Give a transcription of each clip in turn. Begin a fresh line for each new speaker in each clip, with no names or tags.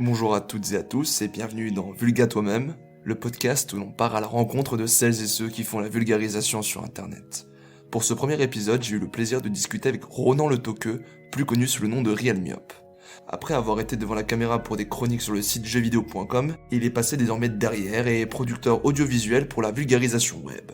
Bonjour à toutes et à tous et bienvenue dans Vulga Toi-même, le podcast où l'on part à la rencontre de celles et ceux qui font la vulgarisation sur internet. Pour ce premier épisode, j'ai eu le plaisir de discuter avec Ronan Le Toqueux, plus connu sous le nom de Realmyop. Après avoir été devant la caméra pour des chroniques sur le site jeuxvideo.com, il est passé désormais derrière et est producteur audiovisuel pour la vulgarisation web.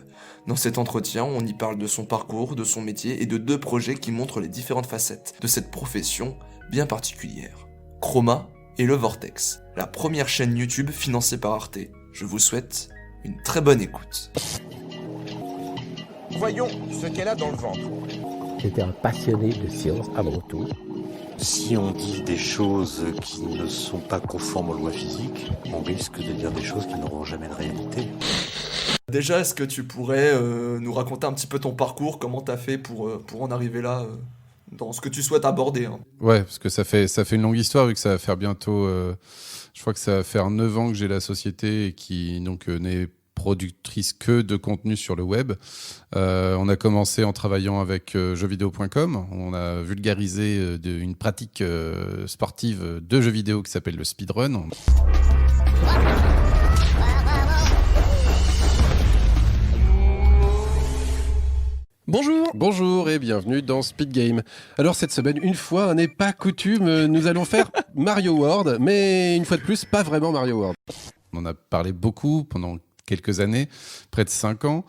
Dans cet entretien, on y parle de son parcours, de son métier et de deux projets qui montrent les différentes facettes de cette profession bien particulière. Chroma et Le Vortex, la première chaîne YouTube financée par Arte. Je vous souhaite une très bonne écoute.
Voyons ce qu'elle a dans le ventre.
J'étais un passionné de science avant tout.
Si on dit des choses qui ne sont pas conformes aux lois physiques, on risque de dire des choses qui n'auront jamais de réalité.
Déjà, est-ce que tu pourrais nous raconter un petit peu ton parcours, comment t'as fait pour en arriver là, dans ce que tu souhaites aborder hein.
Ouais, parce que ça fait une longue histoire, vu que ça va faire bientôt... je crois que ça va faire 9 ans que j'ai la société et qui donc n'est productrice que de contenu sur le web. On a commencé en travaillant avec jeuxvideo.com. On a vulgarisé une pratique sportive de jeux vidéo qui s'appelle le speedrun.
Bonjour et bienvenue dans Speed Game. Alors cette semaine, une fois n'est pas coutume, nous allons faire Mario World, mais une fois de plus, pas vraiment Mario World.
On en a parlé beaucoup pendant quelques années, près de 5 ans.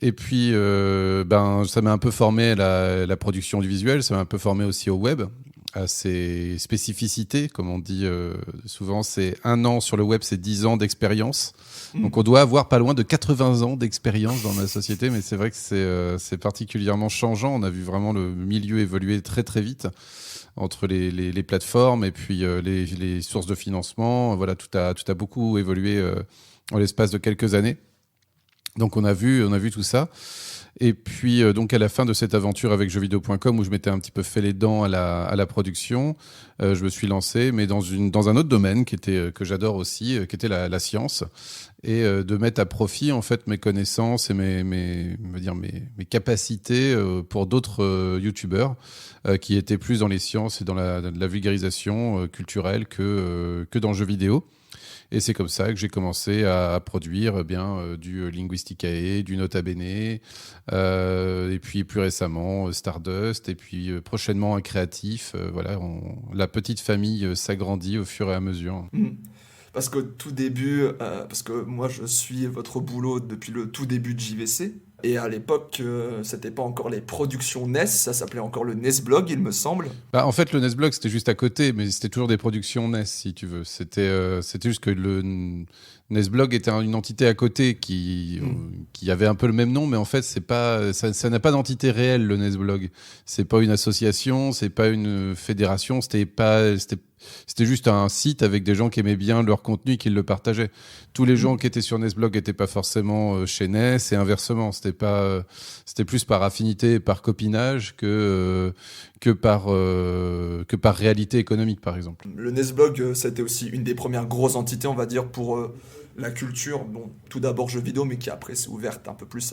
Et puis, ça m'a un peu formé à la production du visuel, ça m'a un peu formé aussi au web, à ses spécificités, comme on dit souvent, c'est 1 an sur le web, c'est 10 ans d'expérience. Donc on doit avoir pas loin de 80 ans d'expérience dans ma société, mais c'est vrai que c'est particulièrement changeant. On a vu vraiment le milieu évoluer très très vite entre les plateformes et puis les sources de financement. Voilà, tout a beaucoup évolué en l'espace de quelques années. Donc on a vu tout ça. Et puis donc à la fin de cette aventure avec jeuxvideo.com où je m'étais un petit peu fait les dents à la production, je me suis lancé, mais dans un autre domaine que j'adore aussi, qui était la science, et de mettre à profit en fait mes connaissances et mes capacités pour d'autres youtubeurs qui étaient plus dans les sciences et dans la vulgarisation culturelle que dans le jeu vidéo. Et c'est comme ça que j'ai commencé à produire du Linguisticae, du Nota Bene, et puis plus récemment Stardust, et puis prochainement un créatif. La petite famille s'agrandit au fur et à mesure.
Parce que tout début, parce que moi je suis votre boulot depuis le tout début de JVC, et à l'époque, c'était pas encore les productions NES, ça s'appelait encore le NESblog, il me semble.
En fait, le NESblog, c'était juste à côté, mais c'était toujours des productions NES, si tu veux. C'était juste que le NESblog était une entité à côté qui avait un peu le même nom, mais en fait, ça n'a pas d'entité réelle, le NESblog. C'est pas une association, c'est pas une fédération, c'était juste un site avec des gens qui aimaient bien leur contenu et qui le partageaient. Tous les gens qui étaient sur NESblog n'étaient pas forcément chez NES et inversement. C'était plus par affinité et par copinage que par réalité économique, par exemple.
Le NESblog, c'était aussi une des premières grosses entités, on va dire, pour la culture. Bon, tout d'abord jeux vidéo, mais qui après s'est ouverte un peu plus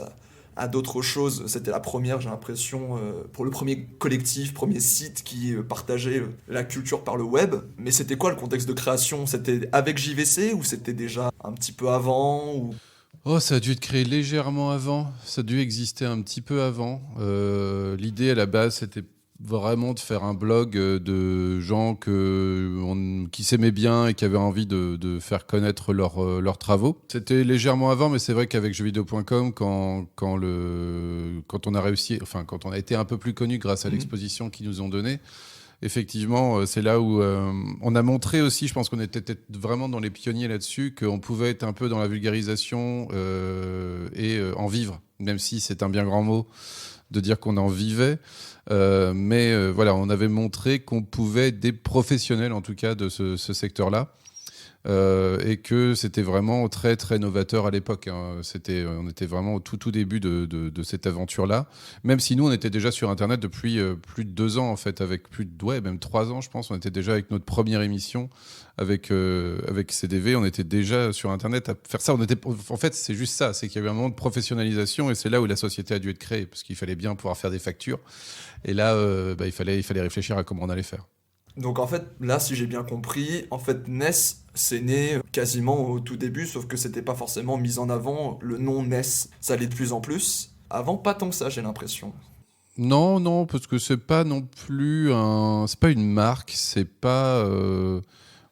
à d'autres choses. C'était la première, j'ai l'impression, pour le premier collectif, premier site qui partageait la culture par le web. Mais c'était quoi le contexte de création ? C'était avec JVC ou c'était déjà un petit peu avant ou...
Oh, ça a dû être créé légèrement avant. Ça a dû exister un petit peu avant. L'idée à la base, c'était vraiment de faire un blog de gens qui s'aimaient bien et qui avaient envie de faire connaître leurs travaux. C'était légèrement avant, mais c'est vrai qu'avec jeuxvideo.com, quand on a réussi, enfin quand on a été un peu plus connu grâce à l'exposition qu'ils nous ont donnée, effectivement, c'est là où on a montré aussi, je pense qu'on était peut-être vraiment dans les pionniers là-dessus, qu'on pouvait être un peu dans la vulgarisation et en vivre, même si c'est un bien grand mot de dire qu'on en vivait. Voilà, on avait montré qu'on pouvait être des professionnels, en tout cas, de ce secteur-là. Et que c'était vraiment très très novateur à l'époque. On était vraiment au tout début de cette aventure-là. Même si nous, on était déjà sur Internet depuis plus de 2 ans, en fait, avec même 3 ans, je pense. On était déjà avec notre première émission avec CDV. On était déjà sur Internet à faire ça. En fait, c'est juste ça. C'est qu'il y a eu un moment de professionnalisation et c'est là où la société a dû être créée parce qu'il fallait bien pouvoir faire des factures. Et là, il fallait réfléchir à comment on allait faire.
Donc en fait, là, si j'ai bien compris, en fait, NES, c'est né quasiment au tout début, sauf que c'était pas forcément mis en avant. Le nom NES, ça l'est de plus en plus. Avant, pas tant que ça, j'ai l'impression.
Non, non, parce que c'est pas non plus c'est pas une marque, c'est pas.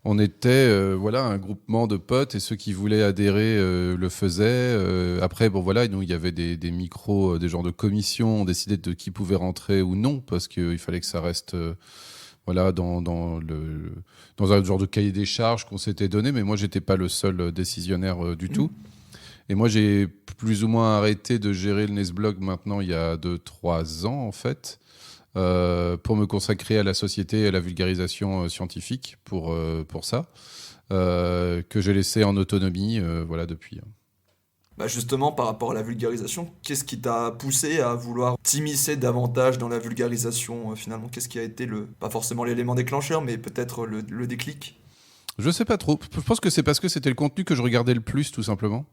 On était voilà un groupement de potes et ceux qui voulaient adhérer le faisaient. Après, bon voilà, nous il y avait des micros, des genres de commissions, on décidait de qui pouvait rentrer ou non parce qu'il fallait que ça reste voilà dans un genre de cahier des charges qu'on s'était donné. Mais moi j'étais pas le seul décisionnaire du tout. Et moi, j'ai plus ou moins arrêté de gérer le Nesblog maintenant il y a 2-3 ans, en fait, pour me consacrer à la société et à la vulgarisation scientifique pour ça, que j'ai laissé en autonomie voilà, depuis.
Bah justement, par rapport à la vulgarisation, qu'est-ce qui t'a poussé à vouloir t'immiscer davantage dans la vulgarisation finalement? Qu'est-ce qui a été pas forcément l'élément déclencheur, mais peut-être le déclic?
Je sais pas trop. Je pense que c'est parce que c'était le contenu que je regardais le plus, tout simplement.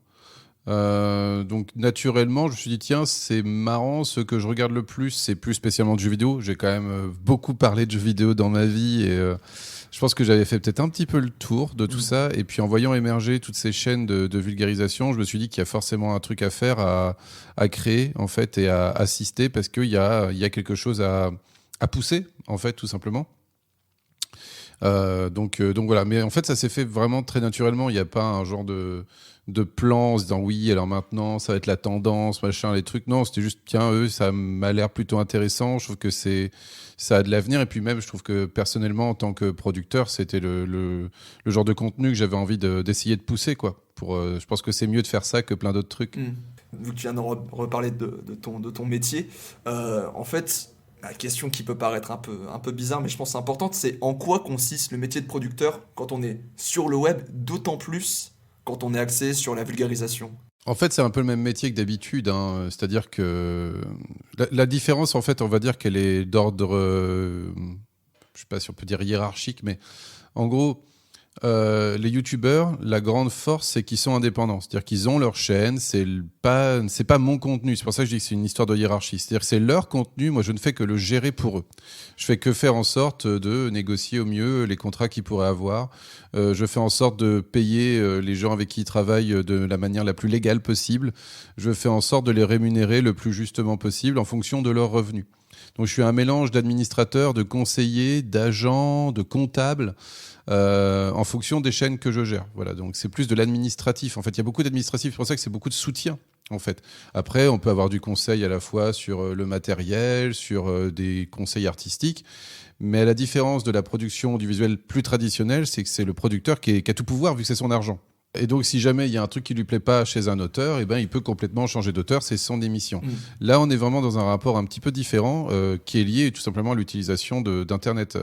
Donc naturellement, je me suis dit tiens, c'est marrant, ce que je regarde le plus, c'est plus spécialement de jeux vidéo. J'ai quand même beaucoup parlé de jeux vidéo dans ma vie et je pense que j'avais fait peut-être un petit peu le tour de tout ça. Et puis en voyant émerger toutes ces chaînes de vulgarisation, je me suis dit qu'il y a forcément un truc à faire, à créer en fait et à assister parce qu'il y a quelque chose à pousser en fait, tout simplement. Donc voilà, mais en fait ça s'est fait vraiment très naturellement. Il n'y a pas un genre de plan en se disant oui alors maintenant ça va être la tendance machin les trucs. Non, c'était juste tiens ça m'a l'air plutôt intéressant. Je trouve que ça a de l'avenir et puis même je trouve que personnellement en tant que producteur c'était le genre de contenu que j'avais envie d'essayer de pousser quoi. Je pense que c'est mieux de faire ça que plein d'autres trucs.
Vu que tu viens de reparler de ton métier, en fait. La question qui peut paraître un peu bizarre, mais je pense importante, c'est en quoi consiste le métier de producteur quand on est sur le web, d'autant plus quand on est axé sur la vulgarisation?
En fait, c'est un peu le même métier que d'habitude. Hein. C'est-à-dire que la différence, en fait, on va dire qu'elle est d'ordre, je ne sais pas si on peut dire hiérarchique, mais en gros, les youtubeurs, la grande force, c'est qu'ils sont indépendants. C'est-à-dire qu'ils ont leur chaîne, c'est pas mon contenu. C'est pour ça que je dis que c'est une histoire de hiérarchie. C'est-à-dire que c'est leur contenu, moi je ne fais que le gérer pour eux. Je fais que faire en sorte de négocier au mieux les contrats qu'ils pourraient avoir. Je fais en sorte de payer les gens avec qui ils travaillent de la manière la plus légale possible. Je fais en sorte de les rémunérer le plus justement possible en fonction de leurs revenus. Donc je suis un mélange d'administrateurs, de conseillers, d'agents, de comptables, en fonction des chaînes que je gère. Voilà, donc c'est plus de l'administratif. En fait, il y a beaucoup d'administratif, c'est pour ça que c'est beaucoup de soutien. En fait. Après, on peut avoir du conseil à la fois sur le matériel, sur des conseils artistiques, mais à la différence de la production audiovisuelle plus traditionnelle, c'est que c'est le producteur qui a tout pouvoir vu que c'est son argent. Et donc, si jamais il y a un truc qui lui plaît pas chez un auteur, eh ben, il peut complètement changer d'auteur, c'est son émission. Là, on est vraiment dans un rapport un petit peu différent qui est lié tout simplement à l'utilisation d'Internet.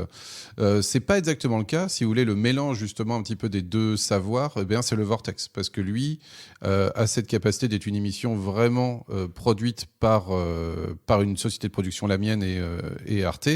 C'est pas exactement le cas. Si vous voulez, le mélange justement un petit peu des deux savoirs, eh bien, c'est le Vortex. Parce que lui a cette capacité d'être une émission vraiment produite par une société de production, la mienne et Arte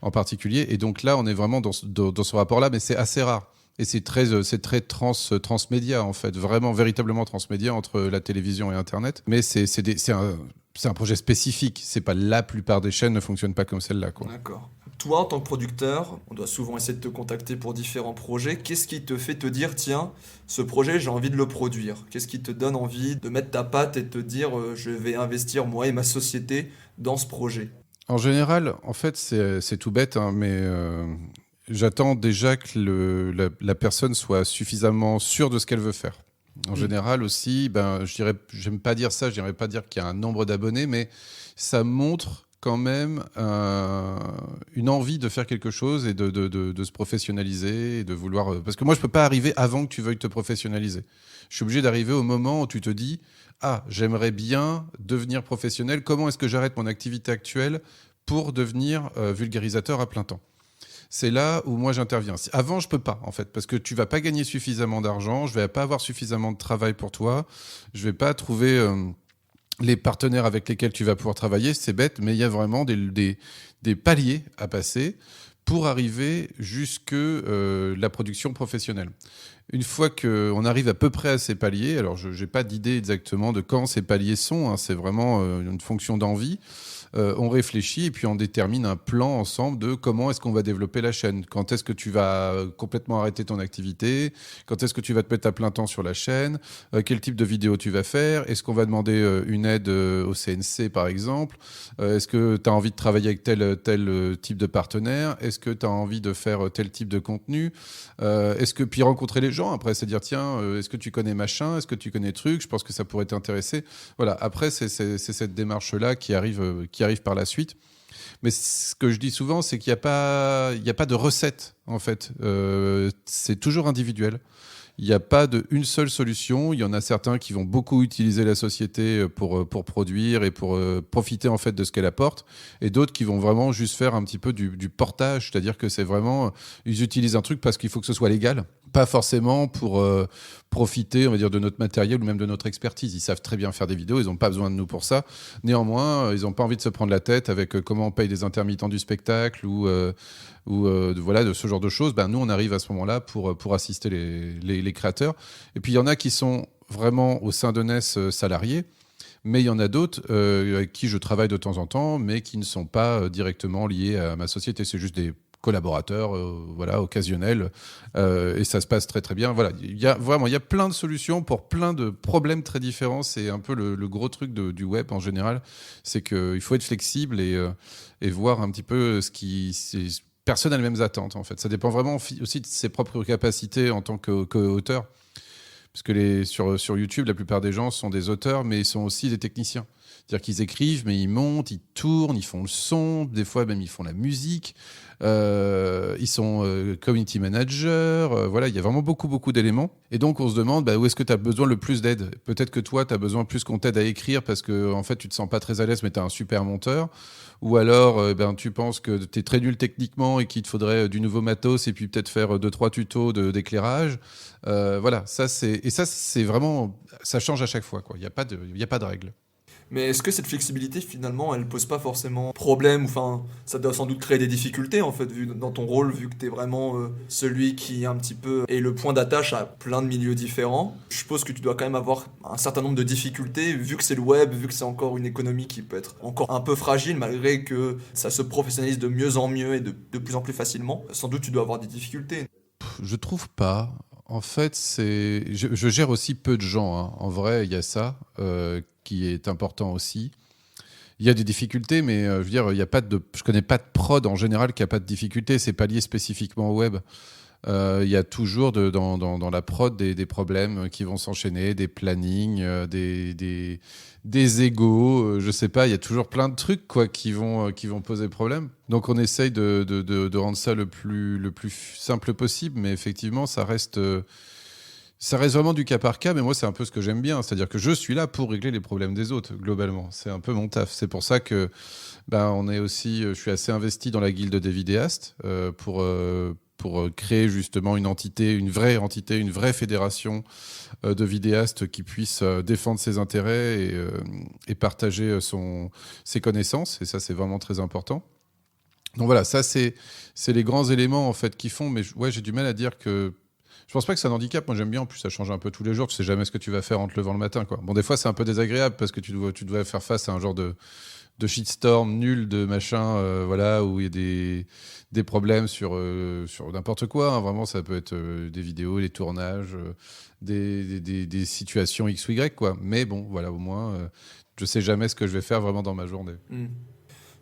en particulier. Et donc là, on est vraiment dans ce rapport-là, mais c'est assez rare. Et c'est très transmédia, en fait, vraiment, véritablement transmédia entre la télévision et Internet. Mais c'est un projet spécifique. C'est pas la plupart des chaînes ne fonctionnent pas comme celle-là, quoi.
D'accord. Toi, en tant que producteur, on doit souvent essayer de te contacter pour différents projets. Qu'est-ce qui te fait te dire, tiens, ce projet, j'ai envie de le produire? Qu'est-ce qui te donne envie de mettre ta patte et de te dire, je vais investir, moi et ma société, dans ce projet?
En général, en fait, c'est tout bête, hein, mais... j'attends déjà que la personne soit suffisamment sûre de ce qu'elle veut faire. En général aussi, j'aime pas dire ça, je dirais pas dire qu'il y a un nombre d'abonnés, mais ça montre quand même une envie de faire quelque chose et de se professionnaliser et de vouloir... Parce que moi, je peux pas arriver avant que tu veuilles te professionnaliser. Je suis obligé d'arriver au moment où tu te dis « Ah, j'aimerais bien devenir professionnel. Comment est-ce que j'arrête mon activité actuelle pour devenir vulgarisateur à plein temps ?» C'est là où moi j'interviens. Avant, je peux pas, en fait, parce que tu vas pas gagner suffisamment d'argent, je vais pas avoir suffisamment de travail pour toi, je vais pas trouver les partenaires avec lesquels tu vas pouvoir travailler. C'est bête, mais il y a vraiment des paliers à passer pour arriver jusque la production professionnelle. Une fois qu'on arrive à peu près à ces paliers, alors je n'ai pas d'idée exactement de quand ces paliers sont, hein, c'est vraiment une fonction d'envie. on réfléchit et puis on détermine un plan ensemble de comment est-ce qu'on va développer la chaîne. Quand est-ce que tu vas complètement arrêter ton activité? Quand est-ce que tu vas te mettre à plein temps sur la chaîne? Quel type de vidéo tu vas faire? Est-ce qu'on va demander une aide au CNC, par exemple? Est-ce que tu as envie de travailler avec tel type de partenaire? Est-ce que tu as envie de faire tel type de contenu? Puis rencontrer les gens, après, c'est dire, tiens, est-ce que tu connais machin? Est-ce que tu connais truc? Je pense que ça pourrait t'intéresser. Voilà, après, c'est cette démarche-là qui arrive par la suite. Mais ce que je dis souvent, c'est qu'il n'y a pas de recette, en fait. C'est toujours individuel. Il n'y a pas une seule solution. Il y en a certains qui vont beaucoup utiliser la société pour produire et pour profiter en fait de ce qu'elle apporte, et d'autres qui vont vraiment juste faire un petit peu du portage, c'est-à-dire que c'est vraiment, ils utilisent un truc parce qu'il faut que ce soit légal, pas forcément pour profiter, on va dire, de notre matériel ou même de notre expertise. Ils savent très bien faire des vidéos, ils n'ont pas besoin de nous pour ça. Néanmoins, ils n'ont pas envie de se prendre la tête avec comment on paye des intermittents du spectacle ou voilà, de ce genre de choses. Nous, on arrive à ce moment-là pour assister les créateurs. Et puis, il y en a qui sont vraiment au sein de NES salariés, mais il y en a d'autres avec qui je travaille de temps en temps, mais qui ne sont pas directement liés à ma société. C'est juste des collaborateurs, occasionnels, et ça se passe très très bien. Voilà, il y a plein de solutions pour plein de problèmes très différents. C'est un peu le gros truc du web en général, c'est qu'il faut être flexible et voir un petit peu personne n'a les mêmes attentes, en fait. Ça dépend vraiment aussi de ses propres capacités en tant qu'auteur. Parce que sur YouTube, la plupart des gens sont des auteurs, mais ils sont aussi des techniciens. C'est-à-dire qu'ils écrivent, mais ils montent, ils tournent, ils font le son, des fois même ils font la musique, ils sont community managers, voilà, il y a vraiment beaucoup, beaucoup d'éléments. Et donc on se demande où est-ce que tu as besoin le plus d'aide? Peut-être que toi, tu as besoin plus qu'on t'aide à écrire parce que en fait, tu te sens pas très à l'aise, mais tu as un super monteur. Ou alors, tu penses que tu es très nul techniquement et qu'il te faudrait du nouveau matos et puis peut-être faire 2-3 tutos d'éclairage. Voilà, ça c'est vraiment, ça change à chaque fois, quoi. Il n'y a pas de règle.
Mais est-ce que cette flexibilité, finalement, elle pose pas forcément problème? Enfin, ça doit sans doute créer des difficultés, en fait, vu dans ton rôle, vu que t'es vraiment celui qui un petit peu est le point d'attache à plein de milieux différents. Je suppose que tu dois quand même avoir un certain nombre de difficultés, vu que c'est le web, vu que c'est encore une économie qui peut être encore un peu fragile, malgré que ça se professionnalise de mieux en mieux et de plus en plus facilement. Sans doute, tu dois avoir des difficultés.
Je trouve pas. En fait, je gère aussi peu de gens, hein. En vrai, il y a ça qui est important aussi. Il y a des difficultés, mais je veux dire, je connais pas de prod en général qui a pas de difficultés. C'est pas lié spécifiquement au web. Il y a toujours dans la prod des problèmes qui vont s'enchaîner, des plannings, des égos, je sais pas, il y a toujours plein de trucs qui vont poser problème. Donc on essaye de rendre ça le plus simple possible, mais effectivement ça reste vraiment du cas par cas. Mais moi c'est un peu ce que j'aime bien, c'est-à-dire que je suis là pour régler les problèmes des autres globalement. C'est un peu mon taf. C'est pour ça que je suis assez investi dans la guilde des vidéastes pour créer justement une vraie fédération de vidéastes qui puissent défendre ses intérêts et partager ses connaissances. Et ça, c'est vraiment très important. Donc voilà, ça, c'est les grands éléments en fait qui font. Mais j'ai du mal à dire que... Je pense pas que c'est un handicap. Moi, j'aime bien. En plus, ça change un peu tous les jours. Tu sais jamais ce que tu vas faire en te levant le matin, quoi. Bon, des fois, c'est un peu désagréable parce que tu dois faire face à un genre de shitstorm nul, de machin, où il y a des problèmes sur n'importe quoi, hein. Vraiment, ça peut être des vidéos, des tournages, des situations X ou Y, quoi. Mais bon, voilà, au moins, je sais jamais ce que je vais faire vraiment dans ma journée.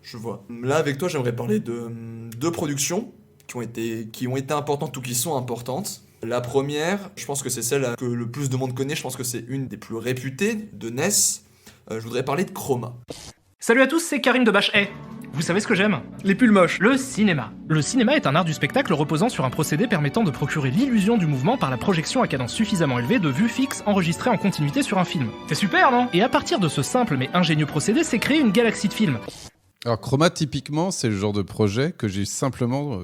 Je vois. Là, avec toi, j'aimerais parler de deux productions qui ont été importantes ou qui sont importantes. La première, je pense que c'est celle que le plus de monde connaît. Je pense que c'est une des plus réputées de NES. Je voudrais parler de Chroma.
Salut à tous, c'est Karim de Bâche. Vous savez ce que j'aime? Les pulls moches. Le cinéma. Le cinéma est un art du spectacle reposant sur un procédé permettant de procurer l'illusion du mouvement par la projection à cadence suffisamment élevée de vues fixes enregistrées en continuité sur un film. C'est super, non? Et à partir de ce simple mais ingénieux procédé, s'est créé une galaxie de films.
Alors Chroma, typiquement, c'est le genre de projet que j'ai simplement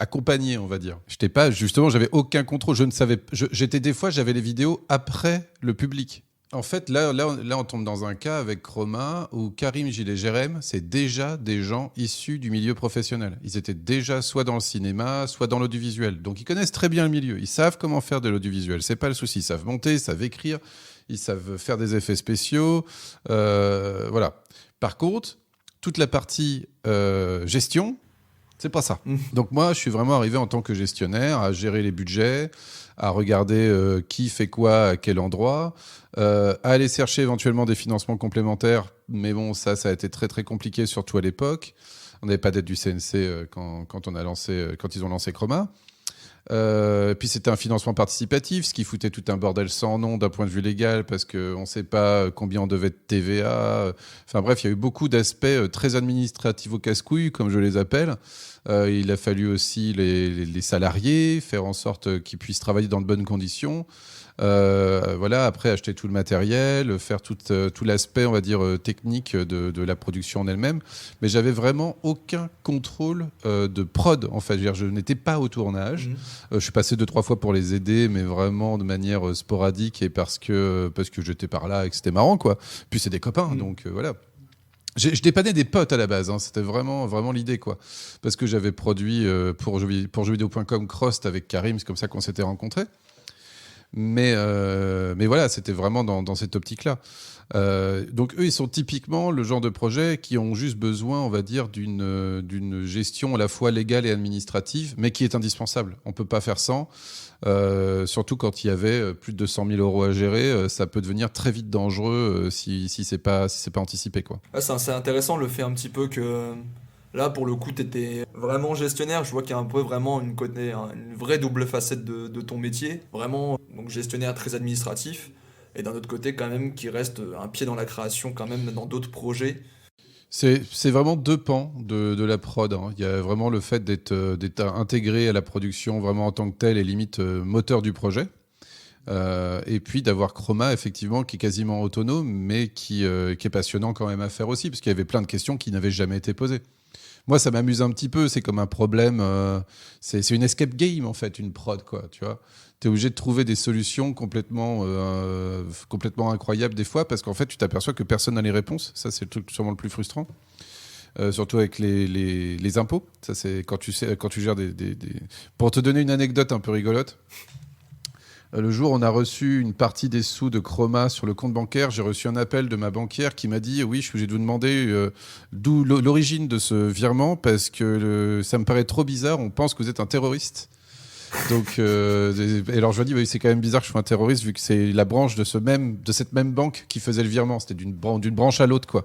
accompagné, on va dire. J'avais aucun contrôle. J'avais les vidéos après le public. En fait, là, on tombe dans un cas avec Chroma où Karim, Gilles et Jérém, c'est déjà des gens issus du milieu professionnel. Ils étaient déjà soit dans le cinéma, soit dans l'audiovisuel. Donc, ils connaissent très bien le milieu. Ils savent comment faire de l'audiovisuel. C'est pas le souci. Ils savent monter, ils savent écrire, ils savent faire des effets spéciaux. Voilà. Par contre, toute la partie gestion, c'est pas ça. Donc moi, je suis vraiment arrivé en tant que gestionnaire à gérer les budgets, à regarder qui fait quoi à quel endroit, à aller chercher éventuellement des financements complémentaires. Mais bon, ça a été très très compliqué, surtout à l'époque. On n'avait pas d'aide du CNC quand ils ont lancé Chroma. Puis c'était un financement participatif, ce qui foutait tout un bordel sans nom d'un point de vue légal, parce qu'on ne sait pas combien on devait de TVA. Enfin bref, il y a eu beaucoup d'aspects très administratifs au casse-couille, comme je les appelle. Il a fallu aussi les salariés, faire en sorte qu'ils puissent travailler dans de bonnes conditions. Voilà, après acheter tout le matériel, faire tout l'aspect, on va dire, technique de la production en elle-même. Mais j'avais vraiment aucun contrôle de prod, en fait. Je veux dire, je n'étais pas au tournage. Je suis passé 2-3 fois pour les aider, mais vraiment de manière sporadique et parce que j'étais par là et que c'était marrant, quoi. Puis c'est des copains, donc voilà. Je dépannais des potes à la base, hein. C'était vraiment l'idée, quoi. Parce que j'avais produit pour jeuxvideo.com Crost avec Karim, c'est comme ça qu'on s'était rencontrés. Mais voilà, c'était vraiment dans cette optique-là. Donc eux, ils sont typiquement le genre de projet qui ont juste besoin, on va dire, d'une gestion à la fois légale et administrative, mais qui est indispensable. On ne peut pas faire sans. Surtout quand il y avait plus de 200 000 euros à gérer, ça peut devenir très vite dangereux si c'est pas anticipé, quoi.
Ouais, c'est assez intéressant le fait un petit peu que là, pour le coup, tu étais vraiment gestionnaire. Je vois qu'il y a un peu vraiment une vraie double facette de ton métier. Vraiment, donc gestionnaire très administratif. Et d'un autre côté, quand même, qui reste un pied dans la création, quand même, dans d'autres projets.
C'est vraiment deux pans de la prod, hein. Il y a vraiment le fait d'être intégré à la production vraiment en tant que tel et limite moteur du projet. Et puis d'avoir Chroma, effectivement, qui est quasiment autonome, mais qui est passionnant quand même à faire aussi, parce qu'il y avait plein de questions qui n'avaient jamais été posées. Moi, ça m'amuse un petit peu, c'est comme un problème, c'est une escape game, en fait, une prod, quoi, tu vois. T'es obligé de trouver des solutions complètement incroyables des fois, parce qu'en fait, tu t'aperçois que personne n'a les réponses. Ça, c'est le truc sûrement le plus frustrant. Surtout avec les impôts. Ça, c'est quand tu gères des... Pour te donner une anecdote un peu rigolote, le jour où on a reçu une partie des sous de Chroma sur le compte bancaire, j'ai reçu un appel de ma banquière qui m'a dit « Oui, je suis obligé de vous demander d'où l'origine de ce virement, parce que ça me paraît trop bizarre, on pense que vous êtes un terroriste. » Donc, et alors je lui ai dit oui, c'est quand même bizarre que je sois un terroriste vu que c'est la branche de cette même banque qui faisait le virement. C'était d'une branche à l'autre, quoi.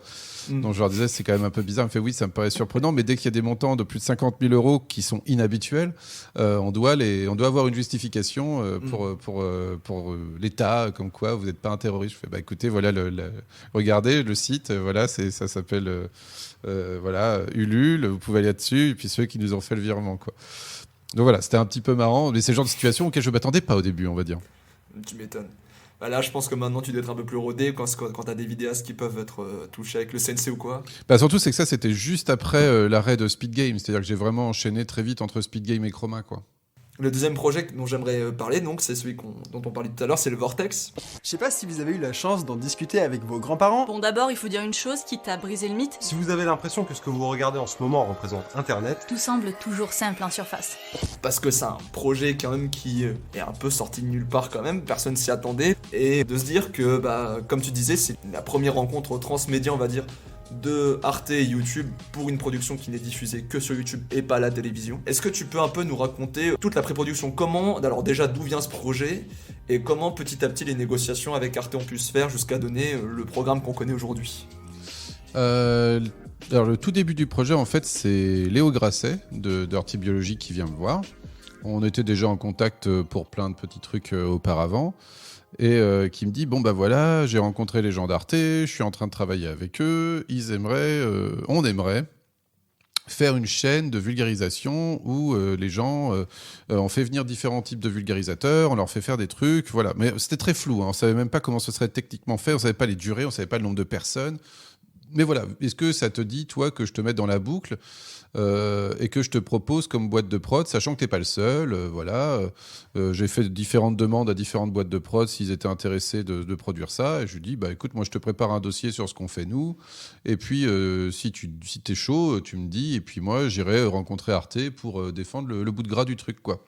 Donc je leur disais c'est quand même un peu bizarre. Il me fait oui, ça me paraît surprenant, mais dès qu'il y a des montants de plus de 50 000 euros qui sont inhabituels, on doit avoir une justification pour l'État, comme quoi vous n'êtes pas un terroriste. Je fais bah écoutez, voilà regardez le site, voilà ça s'appelle voilà Ulule, vous pouvez aller là-dessus et puis ceux qui nous ont fait le virement, quoi. Donc voilà, c'était un petit peu marrant, mais c'est le genre de situation auquel je ne m'attendais pas au début, on va dire.
Tu m'étonnes. Bah là, je pense que maintenant, tu dois être un peu plus rodé quand tu as des vidéastes qui peuvent être touchés avec le CNC ou quoi.
Bah surtout, c'est que ça, c'était juste après l'arrêt de Speed Game. C'est-à-dire que j'ai vraiment enchaîné très vite entre Speed Game et Chroma, quoi.
Le deuxième projet dont j'aimerais parler, donc, c'est celui dont on parlait tout à l'heure, c'est le Vortex.
Je sais pas si vous avez eu la chance d'en discuter avec vos grands-parents.
Bon, d'abord, il faut dire une chose qui t'a brisé le mythe.
Si vous avez l'impression que ce que vous regardez en ce moment représente Internet,
tout semble toujours simple en surface.
Parce que c'est un projet quand même qui est un peu sorti de nulle part quand même, personne s'y attendait. Et de se dire que, bah, comme tu disais, c'est la première rencontre transmédia, on va dire, de Arte et YouTube pour une production qui n'est diffusée que sur YouTube et pas à la télévision. Est-ce que tu peux un peu nous raconter toute la pré-production, alors déjà d'où vient ce projet et comment petit à petit les négociations avec Arte ont pu se faire jusqu'à donner le programme qu'on connaît aujourd'hui?
Alors le tout début du projet, en fait, c'est Léo Grasset de Arte Biologie qui vient me voir. On était déjà en contact pour plein de petits trucs auparavant. Et qui me dit bon bah voilà, j'ai rencontré les gens d'Arte, je suis en train de travailler avec eux, on aimerait faire une chaîne de vulgarisation où les gens, on fait venir différents types de vulgarisateurs, on leur fait faire des trucs, voilà. Mais c'était très flou, hein, on savait même pas comment ce serait techniquement fait, on savait pas les durées, on savait pas le nombre de personnes. Mais voilà, est-ce que ça te dit, toi, que je te mette dans la boucle et que je te propose comme boîte de prod, sachant que t'es pas le seul, voilà. J'ai fait différentes demandes à différentes boîtes de prod s'ils étaient intéressés de produire ça. Et je lui dis, bah écoute, moi je te prépare un dossier sur ce qu'on fait nous. Et puis si t'es chaud, tu me dis. Et puis moi j'irai rencontrer Arte pour défendre le bout de gras du truc, quoi.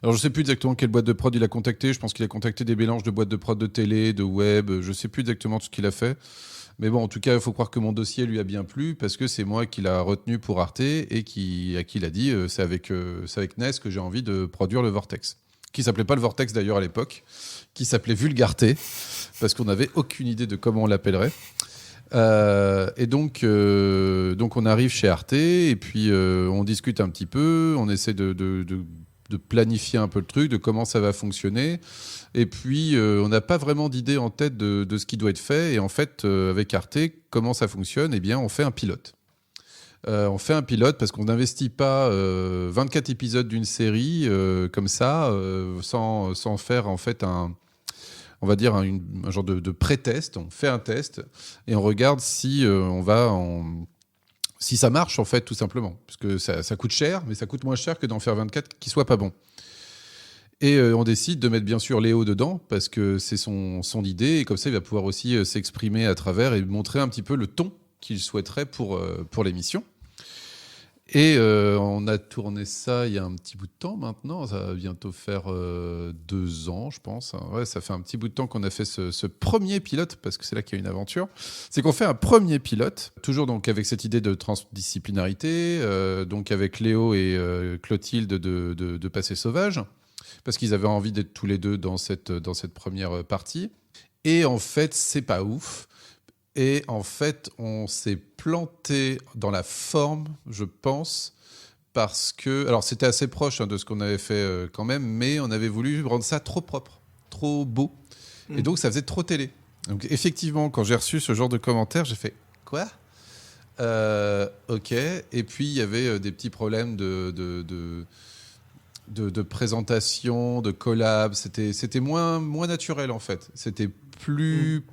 Alors je sais plus exactement quelle boîte de prod il a contacté. Je pense qu'il a contacté des mélanges de boîtes de prod de télé, de web. Je sais plus exactement tout ce qu'il a fait. Mais bon, en tout cas, il faut croire que mon dossier lui a bien plu parce que c'est moi qui l'a retenu pour Arte et à qui il a dit c'est avec Ness que j'ai envie de produire le Vortex. Qui s'appelait pas le Vortex d'ailleurs à l'époque, qui s'appelait Vulgarte parce qu'on n'avait aucune idée de comment on l'appellerait. Et donc on arrive chez Arte et puis on discute un petit peu, on essaie de planifier un peu le truc, de comment ça va fonctionner. Et puis, on n'a pas vraiment d'idée en tête de ce qui doit être fait. Et en fait, avec Arte, comment ça fonctionne ? Eh bien, on fait un pilote. On fait un pilote parce qu'on n'investit pas 24 épisodes d'une série comme ça, sans faire en fait on va dire un genre de pré-test. On fait un test et on regarde si si ça marche, en fait, tout simplement. Parce que ça coûte cher, mais ça coûte moins cher que d'en faire 24 qui ne soient pas bons. Et on décide de mettre bien sûr Léo dedans, parce que c'est son idée, et comme ça, il va pouvoir aussi s'exprimer à travers et montrer un petit peu le ton qu'il souhaiterait pour l'émission. Et on a tourné ça il y a un petit bout de temps maintenant, ça va bientôt faire 2 ans, je pense. Ouais, ça fait un petit bout de temps qu'on a fait ce premier pilote, parce que c'est là qu'il y a une aventure. C'est qu'on fait un premier pilote, toujours donc avec cette idée de transdisciplinarité, donc avec Léo et Clotilde de Passé Sauvage, parce qu'ils avaient envie d'être tous les deux dans cette première partie. Et en fait, c'est pas ouf. Et en fait, on s'est planté dans la forme, je pense, parce que... Alors, c'était assez proche de ce qu'on avait fait quand même, mais on avait voulu rendre ça trop propre, trop beau. Et donc, ça faisait trop télé. Donc, effectivement, quand j'ai reçu ce genre de commentaires, j'ai fait « Quoi ? Ok. » Et puis, il y avait des petits problèmes de présentation, de collab. C'était moins naturel, en fait. C'était plus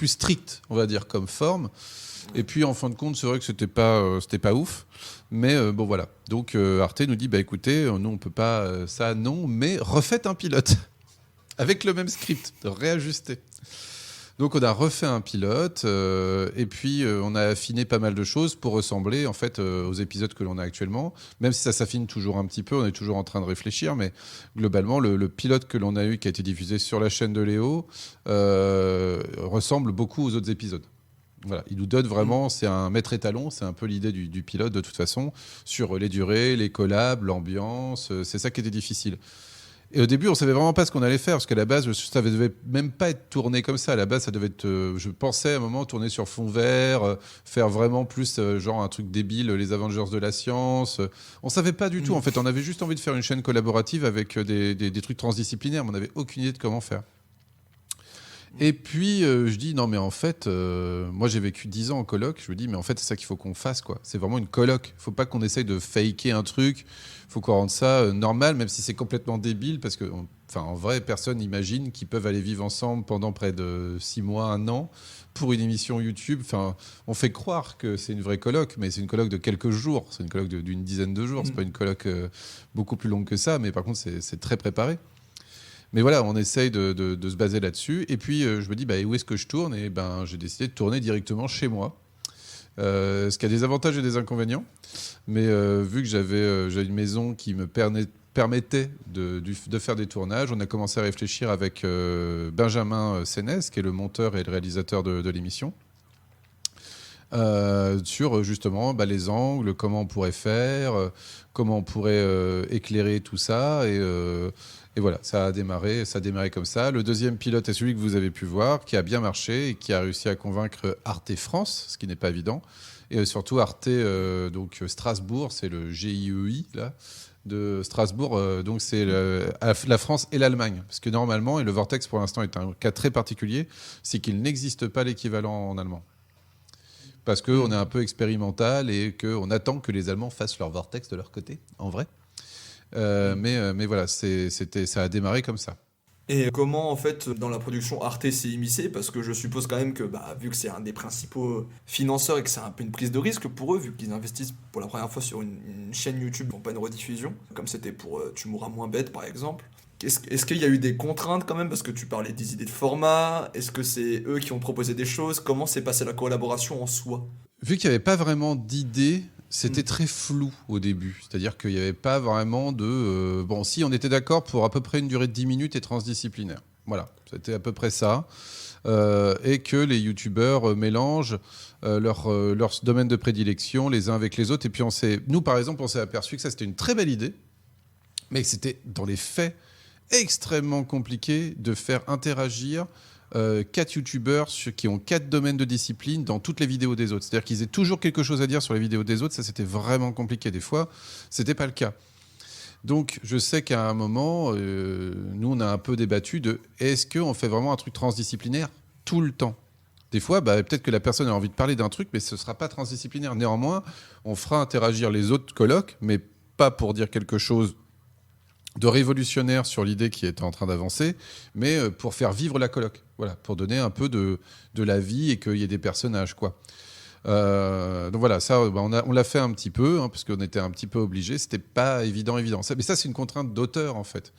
strict, on va dire, comme forme. Et puis, en fin de compte, c'est vrai que c'était pas ouf. Mais bon, voilà. Donc, Arte nous dit, écoutez, nous, on peut pas ça, non, mais refaites un pilote. Avec le même script, réajusté. Donc, on a refait un pilote. Et puis, on a affiné pas mal de choses pour ressembler, en fait, aux épisodes que l'on a actuellement. Même si ça s'affine toujours un petit peu, on est toujours en train de réfléchir. Mais globalement, le pilote que l'on a eu, qui a été diffusé sur la chaîne de Léo, ressemble beaucoup aux autres épisodes. Voilà, il nous donne vraiment, c'est un maître étalon, c'est un peu l'idée du pilote de toute façon, sur les durées, les collabs, l'ambiance, c'est ça qui était difficile. Et au début, on savait vraiment pas ce qu'on allait faire, parce qu'à la base, ça devait même pas être tourné comme ça. À la base, ça devait être, je pensais à un moment tourner sur fond vert, faire vraiment plus genre un truc débile, les Avengers de la science. On savait pas du tout. En fait, on avait juste envie de faire une chaîne collaborative avec des trucs transdisciplinaires, mais on n'avait aucune idée de comment faire. Et puis, je dis, non, mais en fait, moi, j'ai vécu 10 ans en coloc. Je me dis, mais en fait, c'est ça qu'il faut qu'on fasse, quoi. C'est vraiment une coloc. Il faut pas qu'on essaye de faker un truc. Il faut qu'on rende ça normal, même si c'est complètement débile, parce que, en vrai, personne n'imagine qu'ils peuvent aller vivre ensemble pendant près de 6 mois, 1 an, pour une émission YouTube. Enfin, on fait croire que c'est une vraie coloc, mais c'est une coloc de quelques jours. C'est une coloc d'une dizaine de jours. C'est pas une coloc beaucoup plus longue que ça, mais par contre, c'est très préparé. Mais voilà, on essaye de se baser là-dessus. Et puis, je me dis, où est-ce que je tourne ? Et j'ai décidé de tourner directement chez moi. Ce qui a des avantages et des inconvénients. Mais vu que j'avais une maison qui me permettait de faire des tournages, on a commencé à réfléchir avec Benjamin Sénès, qui est le monteur et le réalisateur de l'émission, sur justement les angles, comment on pourrait faire, comment on pourrait éclairer tout ça. Et voilà, ça a démarré comme ça. Le deuxième pilote est celui que vous avez pu voir, qui a bien marché et qui a réussi à convaincre Arte France, ce qui n'est pas évident. Et surtout Arte, donc Strasbourg, c'est le GIEI là, de Strasbourg, donc c'est la France et l'Allemagne. Parce que normalement, et le Vortex pour l'instant est un cas très particulier, c'est qu'il n'existe pas l'équivalent en allemand. Parce qu'on est un peu expérimental et qu'on attend que les Allemands fassent leur Vortex de leur côté, en vrai. Mais voilà, ça a démarré comme ça.
Et comment, en fait, dans la production, Arte s'est immiscé ? Parce que je suppose quand même que, vu que c'est un des principaux financeurs et que c'est un peu une prise de risque pour eux, vu qu'ils investissent pour la première fois sur une chaîne YouTube, non pas une rediffusion, comme c'était pour Tu mourras moins bête, par exemple. Est-ce qu'il y a eu des contraintes quand même ? Parce que tu parlais des idées de format. Est-ce que c'est eux qui ont proposé des choses ? Comment s'est passée la collaboration en soi ?
Vu qu'il n'y avait pas vraiment d'idée, c'était très flou au début. C'est-à-dire qu'il n'y avait pas vraiment de... bon, si, on était d'accord pour à peu près une durée de 10 minutes et transdisciplinaire. Voilà, c'était à peu près ça. Et que les youtubeurs mélangent leurs domaines de prédilection les uns avec les autres. Et puis, nous, par exemple, on s'est aperçu que ça, c'était une très belle idée, mais que c'était, dans les faits, extrêmement compliqué de faire interagir 4 youtubeurs qui ont 4 domaines de discipline dans toutes les vidéos des autres. C'est-à-dire qu'ils aient toujours quelque chose à dire sur les vidéos des autres. Ça, c'était vraiment compliqué. Des fois, c'était pas le cas. Donc, je sais qu'à un moment, nous, on a un peu débattu de est-ce qu'on fait vraiment un truc transdisciplinaire tout le temps ? Des fois, peut-être que la personne a envie de parler d'un truc, mais ce ne sera pas transdisciplinaire. Néanmoins, on fera interagir les autres colocs, mais pas pour dire quelque chose de révolutionnaire sur l'idée qui était en train d'avancer, mais pour faire vivre la coloc. Voilà, pour donner un peu de la vie et qu'il y ait des personnages, quoi. Donc voilà, ça, on l'a fait un petit peu, parce qu'on était un petit peu obligés. C'était pas évident. Mais ça, c'est une contrainte d'auteur, en fait.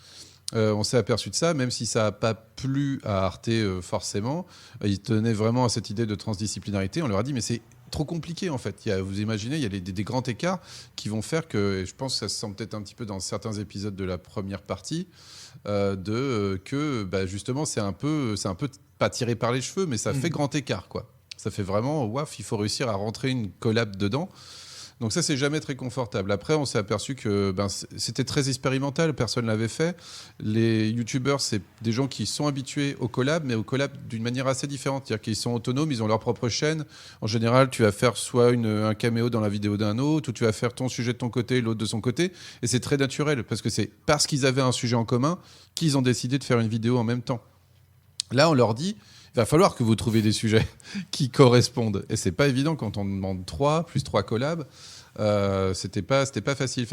On s'est aperçu de ça, même si ça n'a pas plu à Arte forcément. Ils tenaient vraiment à cette idée de transdisciplinarité. On leur a dit, mais c'est trop compliqué, en fait. Vous imaginez, il y a des grands écarts qui vont faire que, et je pense que ça se sent peut-être un petit peu dans certains épisodes de la première partie, justement, c'est un peu pas tiré par les cheveux, mais ça fait grand écart, quoi. Ça fait vraiment, waf, il faut réussir à rentrer une collab dedans. Donc ça, c'est jamais très confortable. Après, on s'est aperçu que c'était très expérimental, personne ne l'avait fait. Les youtubeurs, c'est des gens qui sont habitués aux collabs, mais aux collabs d'une manière assez différente. C'est-à-dire qu'ils sont autonomes, ils ont leur propre chaîne. En général, tu vas faire soit un caméo dans la vidéo d'un autre, ou tu vas faire ton sujet de ton côté, l'autre de son côté. Et c'est très naturel, parce que c'est parce qu'ils avaient un sujet en commun qu'ils ont décidé de faire une vidéo en même temps. Là, on leur dit... il va falloir que vous trouviez des sujets qui correspondent. Et c'est pas évident quand on demande 3 plus 3 collabs. C'était pas facile.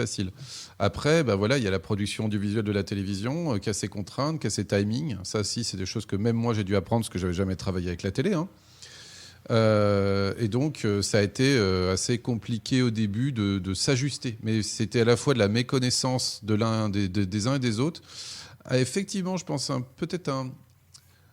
Après, il y a la production audiovisuelle de la télévision qui a ses contraintes, qui a ses timings. Ça, si, c'est des choses que même moi, j'ai dû apprendre parce que j'avais jamais travaillé avec la télé. Et donc, ça a été assez compliqué au début de s'ajuster. Mais c'était à la fois de la méconnaissance de l'un des uns et des autres. Effectivement, je pense peut-être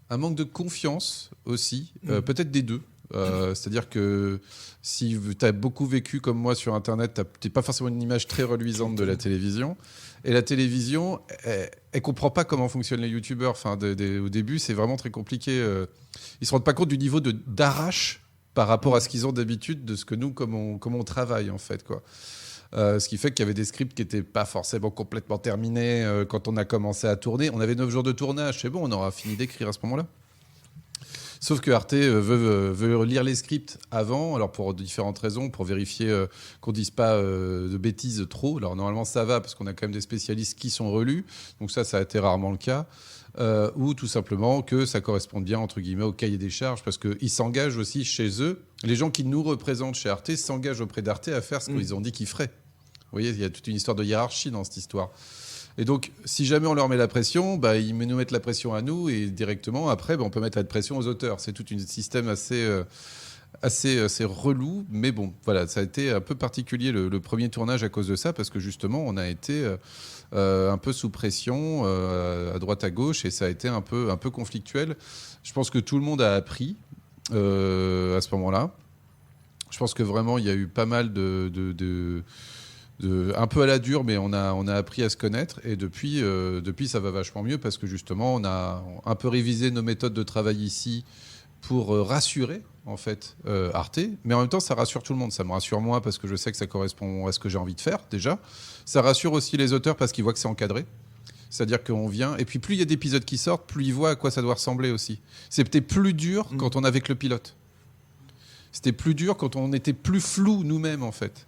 un manque de confiance aussi, peut-être des deux. C'est-à-dire que si tu as beaucoup vécu comme moi sur Internet, tu n'as pas forcément une image très reluisante de la télévision. Et la télévision, elle ne comprend pas comment fonctionnent les youtubeurs. Enfin, au début, c'est vraiment très compliqué. Ils ne se rendent pas compte du niveau d'arrache par rapport à ce qu'ils ont d'habitude de ce que nous, comment on travaille, en fait, quoi. Ce qui fait qu'il y avait des scripts qui n'étaient pas forcément complètement terminés quand on a commencé à tourner. On avait 9 jours de tournage, c'est bon, on aura fini d'écrire à ce moment-là. Sauf que Arte veut lire les scripts avant, alors pour différentes raisons, pour vérifier qu'on ne dise pas de bêtises trop. Alors normalement ça va, parce qu'on a quand même des spécialistes qui sont relus, donc ça a été rarement le cas. Ou tout simplement que ça corresponde bien, entre guillemets, au cahier des charges, parce qu'ils s'engagent aussi chez eux. Les gens qui nous représentent chez Arte s'engagent auprès d'Arte à faire ce qu'ils ont dit qu'ils feraient. Vous voyez, il y a toute une histoire de hiérarchie dans cette histoire. Et donc, si jamais on leur met la pression, ils nous mettent la pression à nous, et directement, après, on peut mettre la pression aux auteurs. C'est tout un système assez relou, mais bon, voilà, ça a été un peu particulier le premier tournage à cause de ça, parce que justement, on a été un peu sous pression, à droite, à gauche, et ça a été un peu conflictuel. Je pense que tout le monde a appris à ce moment-là. Je pense que vraiment, il y a eu pas mal un peu à la dure, mais on a appris à se connaître, et depuis ça va vachement mieux, parce que justement, on a un peu révisé nos méthodes de travail ici pour rassurer, en fait, Arte, mais en même temps, ça rassure tout le monde. Ça me rassure moi, parce que je sais que ça correspond à ce que j'ai envie de faire, déjà. Ça rassure aussi les auteurs, parce qu'ils voient que c'est encadré. C'est-à-dire qu'on vient, et puis plus il y a d'épisodes qui sortent, plus ils voient à quoi ça doit ressembler aussi. C'était plus dur quand on avait que le pilote. C'était plus dur quand on était plus flou nous-mêmes, en fait.